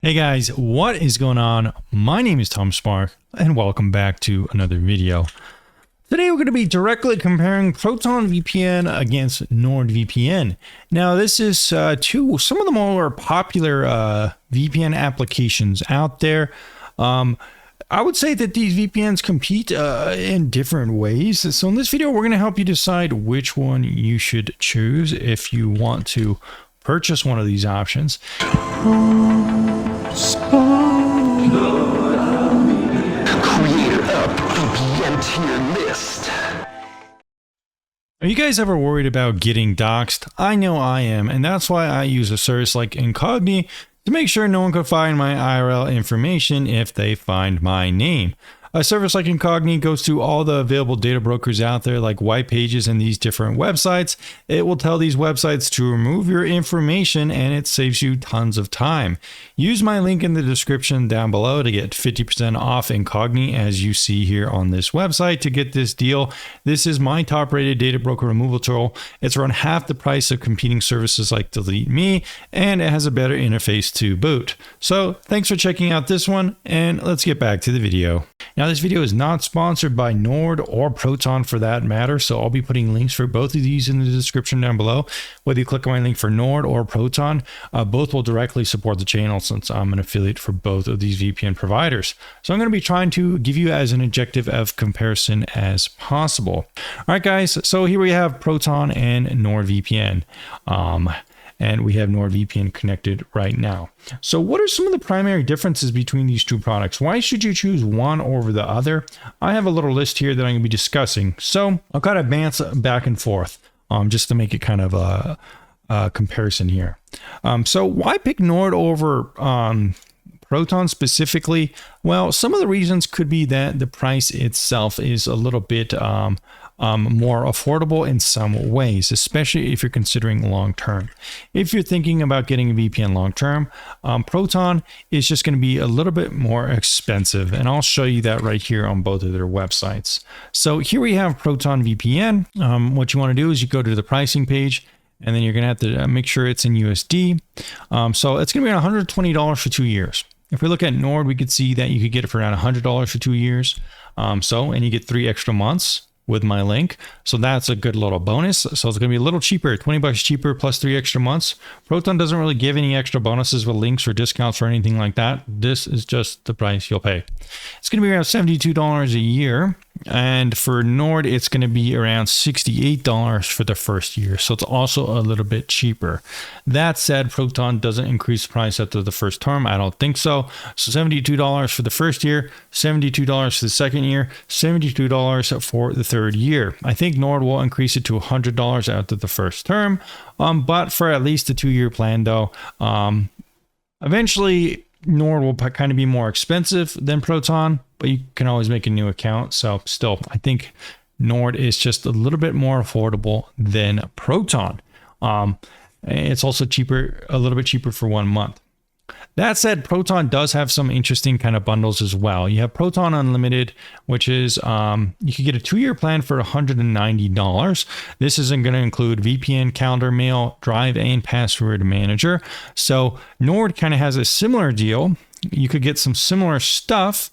Hey guys, what is going on? My name is Tom Spark and welcome back to another video. Today we're going to be directly comparing ProtonVPN against NordVPN. Now this is some of the more popular VPN applications out there. I would say that these VPNs compete in different ways. So in this video we're going to help you decide which one you should choose if you want to purchase one of these options. Creator of VPN tier list. Are you guys ever worried about getting doxxed? I know I am, and that's why I use a service like Incogni to make sure no one can find my IRL information if they find my name. A service like Incogni goes through all the available data brokers out there like white pages and these different websites. It will tell these websites to remove your information and it saves you tons of time. Use my link in the description down below to get 50% off Incogni as you see here on this website to get this deal. This is my top rated data broker removal tool. It's around half the price of competing services like Delete Me and it has a better interface to boot. So thanks for checking out this one and let's get back to the video. Now this video is not sponsored by Nord or Proton for that matter, so I'll be putting links for both of these in the description down below. Whether you click on my link for Nord or Proton, both will directly support the channel since I'm an affiliate for both of these VPN providers. So I'm going to be trying to give you as an objective of comparison as possible. All right guys, so here we have Proton and NordVPN. And we have NordVPN connected right now. So what are some of the primary differences between these two products? Why should you choose one over the other? I have a little list here that I'm going to be discussing. So I'll kind of bounce back and forth just to make it kind of a comparison here. So why pick Nord over Proton specifically? Well, some of the reasons could be that the price itself is a little bit more affordable in some ways, especially if you're considering long term. If you're thinking about getting a VPN long term, Proton is just going to be a little bit more expensive, and I'll show you that right here on both of their websites. So here we have ProtonVPN. What you want to do is you go to the pricing page, and then you're going to have to make sure it's in USD. So it's going to be around $120 for 2 years. If we look at Nord, we could see that you could get it for around $100 for 2 years. And you get 3 extra months with my link. So that's a good little bonus. So it's going to be a little cheaper, 20 bucks cheaper plus 3 extra months. Proton doesn't really give any extra bonuses with links or discounts or anything like that. This is just the price you'll pay. It's going to be around $72 a year. And for Nord, it's going to be around $68 for the first year. So it's also a little bit cheaper. That said, Proton doesn't increase the price after the first term. I don't think so. So $72 for the first year, $72 for the second year, $72 for the third year. I think Nord will increase it to $100 after the first term. But for at least a 2-year plan though, eventually Nord will kind of be more expensive than Proton, but you can always make a new account. So still, I think Nord is just a little bit more affordable than Proton. It's also cheaper, a little bit cheaper for 1 month. That said, Proton does have some interesting kind of bundles as well. You have Proton Unlimited, which is you can get a 2-year plan for $190. This isn't going to include VPN, calendar, mail, drive, and password manager. So Nord kind of has a similar deal. You could get some similar stuff.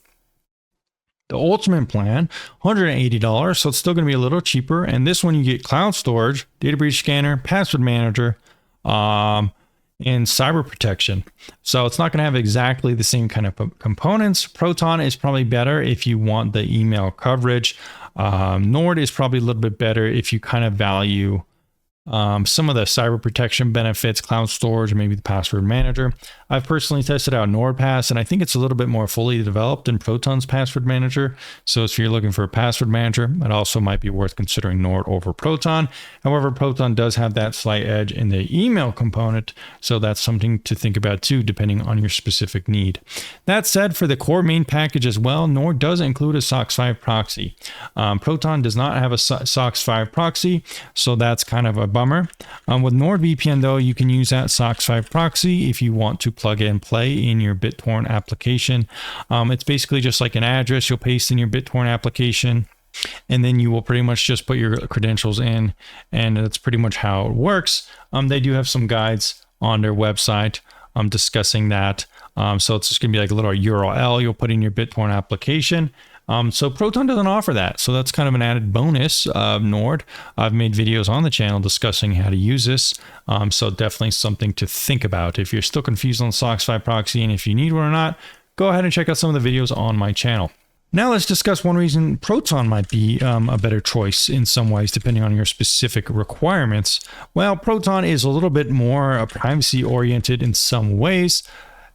The Ultimate plan, $180, so it's still going to be a little cheaper. And this one you get cloud storage, data breach scanner, password manager, and cyber protection. So it's not going to have exactly the same kind of components. Proton is probably better if you want the email coverage. Nord is probably a little bit better if you kind of value some of the cyber protection benefits, cloud storage, maybe the password manager. I've personally tested out NordPass, and I think it's a little bit more fully developed than Proton's password manager. So if you're looking for a password manager, it also might be worth considering Nord over Proton. However, Proton does have that slight edge in the email component, so that's something to think about too, depending on your specific need. That said, for the core main package as well, Nord does include a SOC 5 proxy. Proton does not have a SOC 5 proxy, so that's kind of a bummer. With NordVPN though, you can use that SOC 5 proxy if you want to plug and play in your BitTorrent application. It's basically just like an address you'll paste in your BitTorrent application, and then you will pretty much just put your credentials in, and that's pretty much how it works. They do have some guides on their website discussing that. So it's just going to be like a little URL you'll put in your BitTorrent application. So Proton doesn't offer that. So that's kind of an added bonus of Nord. I've made videos on the channel discussing how to use this. So definitely something to think about. If you're still confused on SOCKS 5 proxy and if you need one or not, go ahead and check out some of the videos on my channel. Now let's discuss one reason Proton might be a better choice in some ways, depending on your specific requirements. Well, Proton is a little bit more privacy oriented in some ways.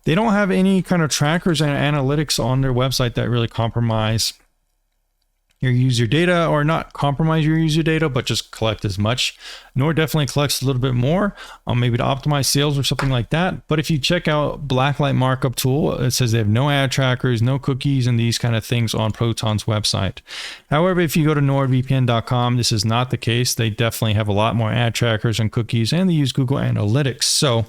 They don't have any kind of trackers and analytics on their website that really compromise your user data, or not compromise your user data, but just collect as much. Nord definitely collects a little bit more, maybe to optimize sales or something like that. But if you check out Blacklight Markup Tool, it says they have no ad trackers, no cookies, and these kind of things on Proton's website. However, if you go to NordVPN.com, this is not the case. They definitely have a lot more ad trackers and cookies, and they use Google Analytics. So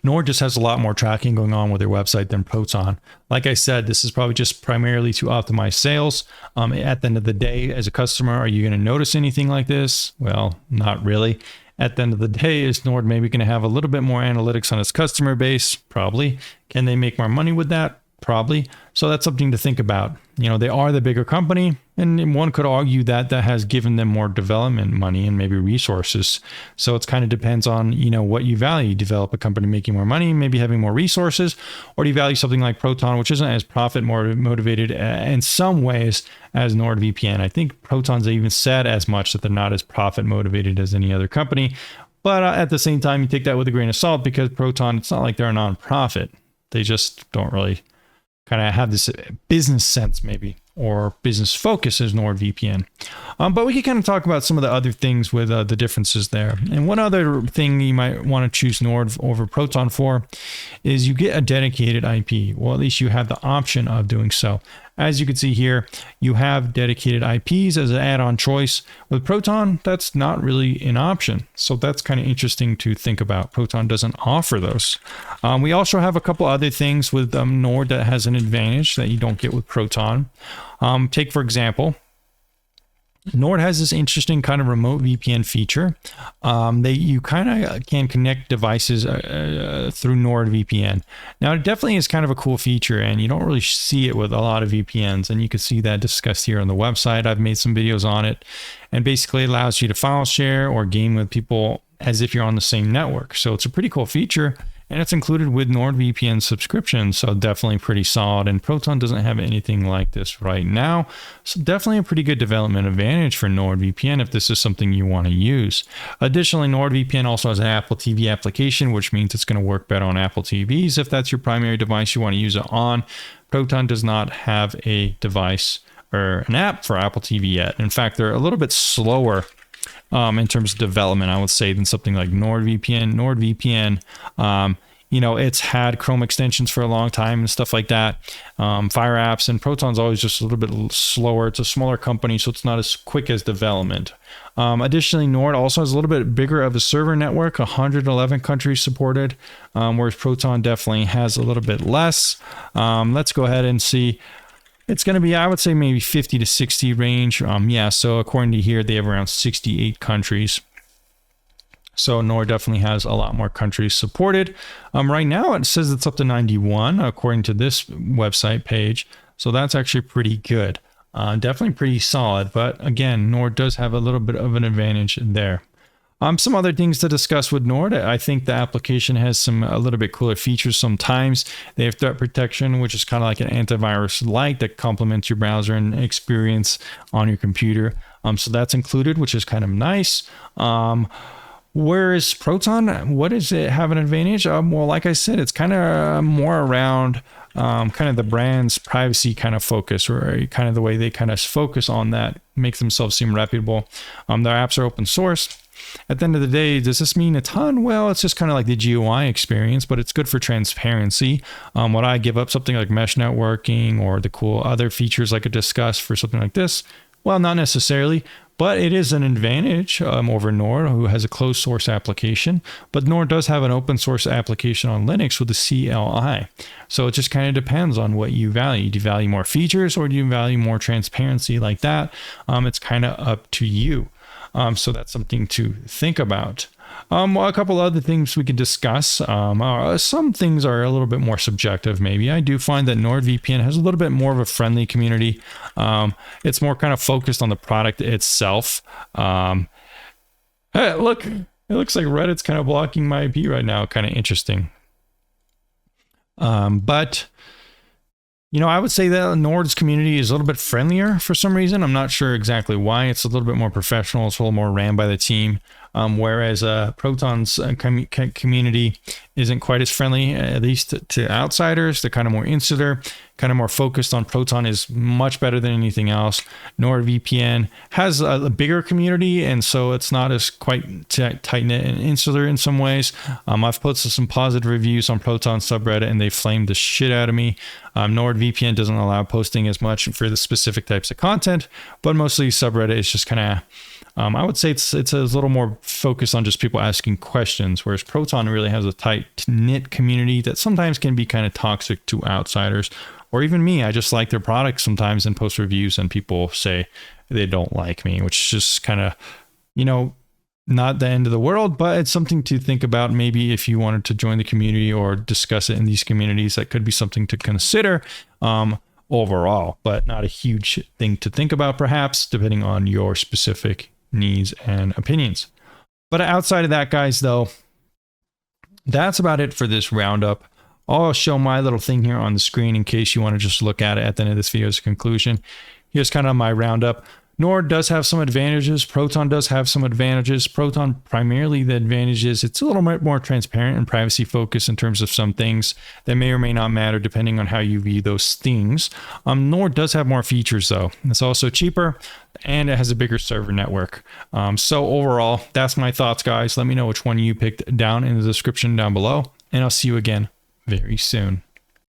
Nord just has a lot more tracking going on with their website than Proton. Like I said, this is probably just primarily to optimize sales. At the end of the day, as a customer, are you going to notice anything like this? Well, not really. At the end of the day, is Nord maybe going to have a little bit more analytics on its customer base? Probably. Can they make more money with that? Probably. So that's something to think about. You know, they are the bigger company, and one could argue that that has given them more development money and maybe resources. So it kind of depends on, you know, what you value. Develop a company making more money, maybe having more resources, or do you value something like Proton, which isn't as profit motivated in some ways as NordVPN? I think Proton's even said as much that they're not as profit motivated as any other company. But at the same time, you take that with a grain of salt, because Proton, it's not like they're a nonprofit. They just don't really kind of have this business sense maybe, or business focus as NordVPN. But we can kind of talk about some of the other things with the differences there. And one other thing you might want to choose Nord over Proton for is you get a dedicated IP. Well, at least you have the option of doing so. As you can see here, you have dedicated IPs as an add-on choice. With Proton, that's not really an option. So that's kind of interesting to think about. Proton doesn't offer those. We also have a couple other things with Nord that has an advantage that you don't get with Proton. Take, for example, Nord has this interesting kind of remote VPN feature. You kind of can connect devices through NordVPN. Now, it definitely is kind of a cool feature, and you don't really see it with a lot of VPNs, and you can see that discussed here on the website. I've made some videos on it, and basically it allows you to file share or game with people as if you're on the same network. So it's a pretty cool feature. And it's included with NordVPN subscription, so definitely pretty solid. And Proton doesn't have anything like this right now, so definitely a pretty good development advantage for NordVPN if this is something you want to use. Additionally, NordVPN also has an Apple TV application, which means it's going to work better on Apple TVs if that's your primary device you want to use it on. Proton does not have a device or an app for Apple TV yet. In fact, they're a little bit slower in terms of development, I would say, than something like NordVPN. NordVPN, you know, it's had Chrome extensions for a long time and stuff like that, Fire apps, and Proton's always just a little bit slower. It's a smaller company, so it's not as quick as development. Additionally, Nord also has a little bit bigger of a server network, 111 countries supported, whereas Proton definitely has a little bit less. Let's go ahead and see. It's going to be, I would say, maybe 50 to 60 range. Yeah, so according to here, they have around 68 countries. So Nord definitely has a lot more countries supported. Right now, it says it's up to 91, according to this website page. So that's actually pretty good. Definitely pretty solid. But again, Nord does have a little bit of an advantage there. Some other things to discuss with Nord. I think the application has a little bit cooler features sometimes. They have threat protection, which is kind of like an antivirus light that complements your browser and experience on your computer. So that's included, which is kind of nice. Whereas Proton, what does it have an advantage? Well, like I said, it's kind of more around kind of the brand's privacy kind of focus, or kind of the way they kind of focus on that, make themselves seem reputable. Their apps are open source. At the end of the day, does this mean a ton? Well, it's just kind of like the GUI experience, but it's good for transparency. Would I give up something like mesh networking or the cool other features like I discussed for something like this? Well, not necessarily, but it is an advantage over Nord, who has a closed source application. But Nord does have an open source application on Linux with a CLI. So it just kind of depends on what you value. Do you value more features, or do you value more transparency like that? It's kind of up to you. So that's something to think about. Well, a couple other things we could discuss. Some things are a little bit more subjective, maybe. I do find that NordVPN has a little bit more of a friendly community. It's more kind of focused on the product itself. Hey, look, it looks like Reddit's kind of blocking my IP right now. Kind of interesting. But I would say that Nord's community is a little bit friendlier for some reason. I'm not sure exactly why. It's a little bit more professional. It's a little more ran by the team. Whereas Proton's community isn't quite as friendly, at least to outsiders. They're kind of more insular, kind of more focused on Proton is much better than anything else. NordVPN has a bigger community, and so it's not as quite tight-knit and insular in some ways. I've posted some positive reviews on Proton subreddit, and they flamed the shit out of me. NordVPN doesn't allow posting as much for the specific types of content, but mostly subreddit is just kind of I would say it's a little more focused on just people asking questions, whereas Proton really has a tight-knit community that sometimes can be kind of toxic to outsiders, or even me. I just like their products sometimes and post reviews, and people say they don't like me, which is just kind of, not the end of the world, but it's something to think about. Maybe if you wanted to join the community or discuss it in these communities, that could be something to consider overall, but not a huge thing to think about, perhaps, depending on your specific needs and opinions. But outside of that, guys, though, that's about it for this roundup. I'll show my little thing here on the screen in case you want to just look at it at the end of this video's conclusion. Here's kind of my roundup. Nord does have some advantages. Proton does have some advantages. Proton, primarily the advantage is it's a little bit more transparent and privacy focused in terms of some things that may or may not matter depending on how you view those things. Nord does have more features though. It's also cheaper and it has a bigger server network. So overall, that's my thoughts, guys. Let me know which one you picked down in the description down below, and I'll see you again very soon.